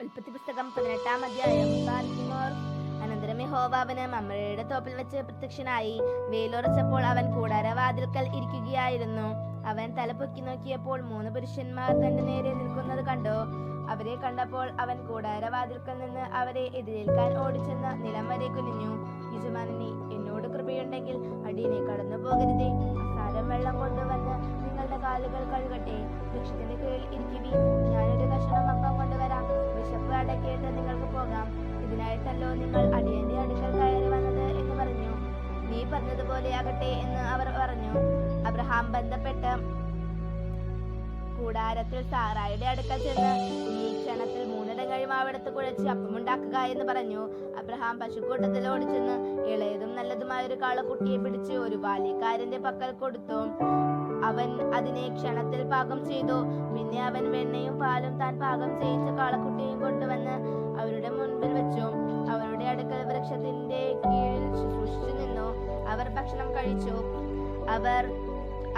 ഉൽപ്പത്തി പുസ്തകം 18-ാം അധ്യായം. അനന്തരം യഹോവ അവന് മമ്രേയുടെ തോപ്പിൽ വെച്ച് പ്രത്യക്ഷനായി. വെയിലുറച്ചപ്പോൾ അവൻ കൂടാരവാതിൽക്കൽ ഇരിക്കുകയായിരുന്നു. അവൻ തല പൊക്കി നോക്കിയപ്പോൾ 3 പുരുഷന്മാർ തന്റെ നേരെ നിൽക്കുന്നത് കണ്ടു. അവരെ കണ്ടപ്പോൾ അവൻ കൂടാരവാതിൽക്കൽ നിന്ന് അവരെ എതിരേൽക്കാൻ ഓടിച്ചെന്ന് നിലം വരെ കുനിഞ്ഞു. യജമാനനേ, എന്നോട് കൃപയുണ്ടെങ്കിൽ അടിയനെ കടന്നു പോകരുതേ. അസാരം വെള്ളം കൊണ്ടുവന്ന് നിങ്ങളുടെ കാലുകൾ കഴുകട്ടെ. വൃക്ഷത്തിന്റെ കീഴിൽ ഇരിക്കുവി, ഞാനൊരു കഷണം അപ്പം കൊണ്ടുവരാം. വിശപ്പ് അടക്കിയിട്ട് നിങ്ങൾക്ക് പോകാം. ഇതിനായിട്ടല്ലോ നിങ്ങൾ അടിയന്റെ അടുക്കൽ കയറി വന്നത് എന്ന് പറഞ്ഞു. നീ പറഞ്ഞതുപോലെ ആകട്ടെ എന്ന് അവർ പറഞ്ഞു. അബ്രഹാം ബന്ധപ്പെട്ട് കൂടാരത്തിൽ സാറായുടെ അടുക്കൽ ചെന്ന്, ഈ ക്ഷണത്തിൽ 3 ഇടങ്ങഴി മാവെടുത്ത് കുഴച്ച് അപ്പമുണ്ടാക്കുക എന്ന് പറഞ്ഞു. അബ്രഹാം പശുക്കൂട്ടത്തിൽ ഓടിച്ചെന്ന് ഇളയതും നല്ലതുമായൊരു കാളക്കുട്ടിയെ പിടിച്ച് ഒരു ബാല്യക്കാരന്റെ പക്കൽ കൊടുത്തു. അവൻ അതിനെ ക്ഷണത്തിൽ പാകം ചെയ്തു. പിന്നെ അവൻ വെണ്ണയും പാലും താൻ പാകം ചെയ്യിച്ച കാളക്കുട്ടിയും കൊണ്ടുവന്ന് അവരുടെ മുൻപിൽ വെച്ചു. അവരുടെ അടുക്കൽ വൃക്ഷത്തിന്റെ കീഴിൽ ശുശ്രൂഷിച്ചു നിന്നു. അവർ ഭക്ഷണം കഴിച്ചു. അവർ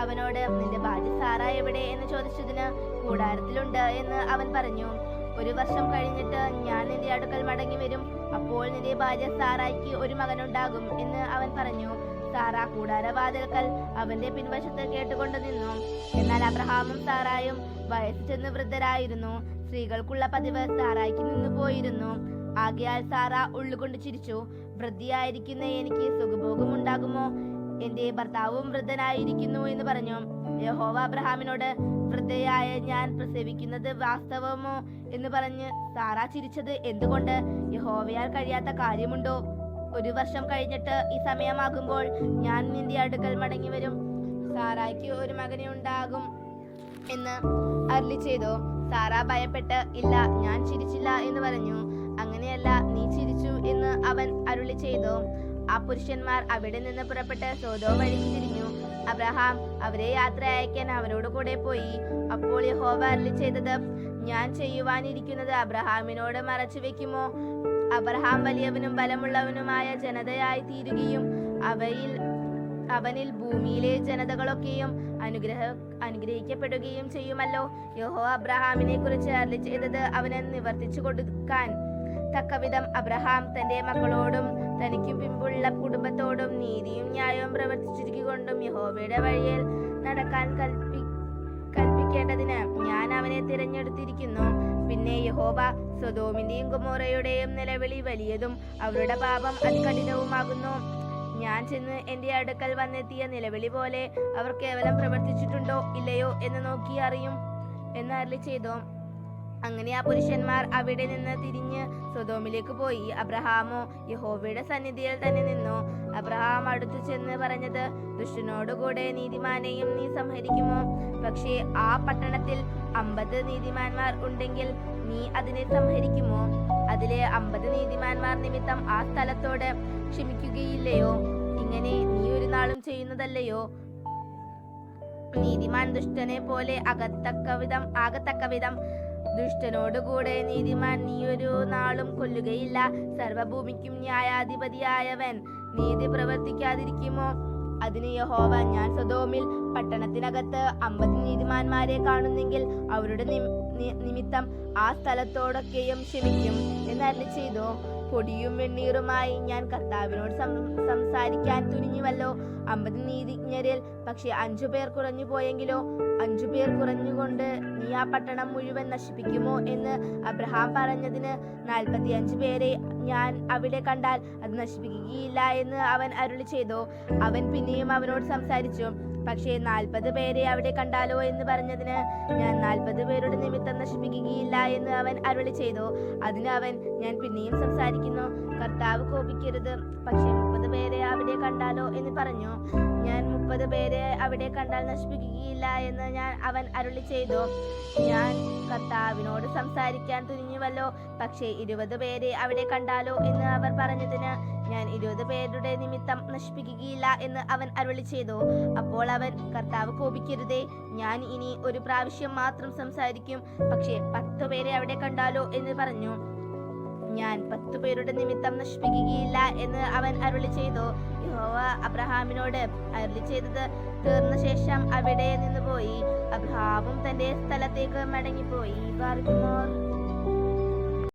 അവനോട്, നിന്റെ ഭാര്യ സാറ എവിടെ എന്ന് ചോദിച്ചതിന്, കൂടാരത്തിലുണ്ട് എന്ന് അവൻ പറഞ്ഞു. 1 വർഷം കഴിഞ്ഞിട്ട് ഞാൻ നിന്റെ അടുക്കൽ മടങ്ങി വരും. അപ്പോൾ നിന്റെ ഭാര്യ സാറായിക്ക് ഒരു മകനുണ്ടാകും എന്ന് അവൻ പറഞ്ഞു. സാറ കൂടാരവാതിൽക്കൽ അവന്റെ പിൻവശത്ത് കേട്ടുകൊണ്ട് നിന്നു. എന്നാൽ അബ്രഹാമും സാറായും വയസ്സ് ചെന്ന് വൃദ്ധരായിരുന്നു. സ്ത്രീകൾക്കുള്ള പതിവ് സാറായിക്ക് നിന്നു പോയിരുന്നു. ആകയാൽ സാറ ഉള്ളുകൊണ്ട് ചിരിച്ചു. വൃദ്ധയായിരിക്കുന്ന എനിക്ക് സുഖഭോഗം ഉണ്ടാകുമോ? എന്റെ ഭർത്താവും വൃദ്ധനായിരിക്കുന്നു എന്ന് പറഞ്ഞു. യഹോവ അബ്രഹാമിനോട്, വൃദ്ധയായ ഞാൻ പ്രസവിക്കുന്നത് വാസ്തവമോ എന്ന് പറഞ്ഞ് സാറ ചിരിച്ചത് എന്തുകൊണ്ട്? യഹോവയാൽ കഴിയാത്ത കാര്യമുണ്ടോ? 1 വർഷം കഴിഞ്ഞിട്ട് ഈ സമയമാകുമ്പോൾ ഞാൻ നിന്റെ അടുക്കൽ മടങ്ങി വരും. സാറായ്ക്ക് ഒരു മകനെ ഉണ്ടാകും എന്ന് അരുളി ചെയ്തു. സാറ ഭയപ്പെട്ട്, ഇല്ല, ഞാൻ ചിരിച്ചില്ല എന്ന് പറഞ്ഞു. അങ്ങനെയല്ല, നീ ചിരിച്ചു എന്ന് അവൻ അരുളി ചെയ്തു. ആ പുരുഷന്മാർ അവിടെ നിന്ന് പുറപ്പെട്ട് സോദോം വഴിക്ക് തിരിഞ്ഞു. അബ്രഹാം അവരെ യാത്ര അയക്കാൻ അവരോട് കൂടെ പോയി. അപ്പോൾ യഹോവ അരുളി ചെയ്തത്, ഞാൻ ചെയ്യുവാനിരിക്കുന്നത് അബ്രഹാമിനോട് മറച്ചു വെക്കുമോ? അബ്രഹാം വലിയവനും ബലമുള്ളവനുമായ ജനതയായി തീരുകയും അവനിൽ ഭൂമിയിലെ ജനതകളൊക്കെയും അനുഗ്രഹിക്കപ്പെടുകയും ചെയ്യുമല്ലോ. യഹോവ അബ്രഹാമിനെ കുറിച്ച് അരുളി ചെയ്തത് അവന് നിവർത്തിച്ചു കൊടുക്കാൻ തക്കവിധം അബ്രഹാം തന്റെ മക്കളോടും തനിക്കും പിമ്പുള്ള കുടുംബത്തോടും നീതിയും ന്യായവും പ്രവർത്തിച്ചിരിക്കൊണ്ടും യഹോവയുടെ വഴിയിൽ നടക്കാൻ കൽപ്പിക്കേണ്ടതിന് ഞാൻ അവനെ തിരഞ്ഞെടുത്തിരിക്കുന്നു. പിന്നെ യഹോവ, സൊദോമിന്റെയും ഗൊമോറയുടെയും നിലവിളി വലിയതും അവരുടെ പാപം അതികഠിനവുമാകുന്നു. ഞാൻ ചെന്ന് എന്റെ അടുക്കൽ വന്നെത്തിയ നിലവിളി പോലെ അവർ കേവലം പ്രവർത്തിച്ചിട്ടുണ്ടോ ഇല്ലയോ എന്ന് നോക്കി അറിയും എന്ന് അരുളി ചെയ്തു. അങ്ങനെ ആ പുരുഷന്മാർ അവിടെ നിന്ന് തിരിഞ്ഞ് സൊദോമിലേക്ക് പോയി. അബ്രഹാമോ യഹോവയുടെ സന്നിധിയിൽ തന്നെ നിന്നു. അബ്രഹാം അടുത്തു ചെന്ന് പറഞ്ഞത്, ദുഷ്ടനോടുകൂടെ നീതിമാനെയും നീ സംഹരിക്കുമോ? പക്ഷേ ആ പട്ടണത്തിൽ 50 നീതിമാന്മാർ ഉണ്ടെങ്കിൽ നീ അതിനെ സംഹരിക്കുമോ? അതിലെ 50 നീതിമാന്മാർ നിമിത്തം ആ സ്ഥലത്തോട് ക്ഷമിക്കുകയില്ലയോ? ഇങ്ങനെ നീ ഒരു നാളും ചെയ്യുന്നതല്ലയോ? നീതിമാൻ ദുഷ്ടനെ പോലെ ആകത്തക്കവിധം ദുഷ്ടനോടുകൂടെ നീതിമാൻ നീ ഒരു നാളും കൊല്ലുകയില്ല. സർവഭൂമിക്കും ന്യായാധിപതിയായവൻ നീതി പ്രവർത്തിക്കാതിരിക്കുമോ? അതിന് യഹോവ, ഞാൻ സൊദോമിൽ പട്ടണത്തിനകത്ത് 50 നീതിമാന്മാരെ കാണുന്നെങ്കിൽ അവരുടെ നിമിത്തം ആ സ്ഥലത്തോടൊക്കെയും ക്ഷമിക്കും എന്ന് അരുളി ചെയ്തു. പൊടിയും വെണ്ണീറുമായി ഞാൻ കർത്താവിനോട് സംസാരിക്കാൻ തുനിഞ്ഞുവല്ലോ. 50 നീതിജ്ഞരിൽ പക്ഷെ 5 പേർ കുറഞ്ഞു പോയെങ്കിലോ? 5 പേർ കുറഞ്ഞുകൊണ്ട് നീ ആ പട്ടണം മുഴുവൻ നശിപ്പിക്കുമോ എന്ന് അബ്രഹാം പറഞ്ഞതിന്, 45 പേരെ ഞാൻ അവിടെ കണ്ടാൽ അത് നശിപ്പിക്കുകയില്ല എന്ന് അവൻ അരുളി ചെയ്തു. അവൻ പിന്നെയും അവനോട് സംസാരിച്ചു. പക്ഷേ 40 പേരെ അവിടെ കണ്ടാലോ എന്ന് പറഞ്ഞതിന്, ഞാൻ 40 പേരുടെ നിമിത്തം നശിപ്പിക്കുകയില്ല എന്ന് അവൻ അരുളി ചെയ്തു. അതിന് അവൻ, ഞാൻ പിന്നെയും സംസാരിക്കുന്നു, കർത്താവ് കോപിക്കരുത്. പക്ഷേ 30 പേരെ അവിടെ കണ്ടാലോ എന്ന് പറഞ്ഞു. ഞാൻ 30 പേരെ അവിടെ കണ്ടാൽ നശിപ്പിക്കുകയില്ല എന്ന് അവൻ അരുളി ചെയ്തു. ഞാൻ കർത്താവിനോട് സംസാരിക്കാൻ തുനിഞ്ഞുവല്ലോ. പക്ഷേ 20 പേരെ അവിടെ കണ്ടാലോ എന്ന് അവർ പറഞ്ഞതിന്, ഞാൻ 20 പേരുടെ നിമിത്തം നശിപ്പിക്കുകയില്ല എന്ന് അവൻ അരുളി ചെയ്തു. അപ്പോൾ അവൻ, കർത്താവ് കോപിക്കരുതേ, ഞാൻ ഇനി ഒരു പ്രാവശ്യം മാത്രം സംസാരിക്കും. പക്ഷേ 10 പേരെ അവിടെ കണ്ടാലോ എന്ന് പറഞ്ഞു. ഞാൻ 10 പേരുടെ നിമിത്തം നശിപ്പിക്കുകയില്ല എന്ന് അവൻ അരുളി ചെയ്തു. യഹോവ അബ്രഹാമിനോട് അരുളി ചെയ്തത് തീർന്ന ശേഷം അവിടെ നിന്ന് പോയി. അബ്രഹാമും തന്റെ സ്ഥലത്തേക്ക് മടങ്ങിപ്പോയി.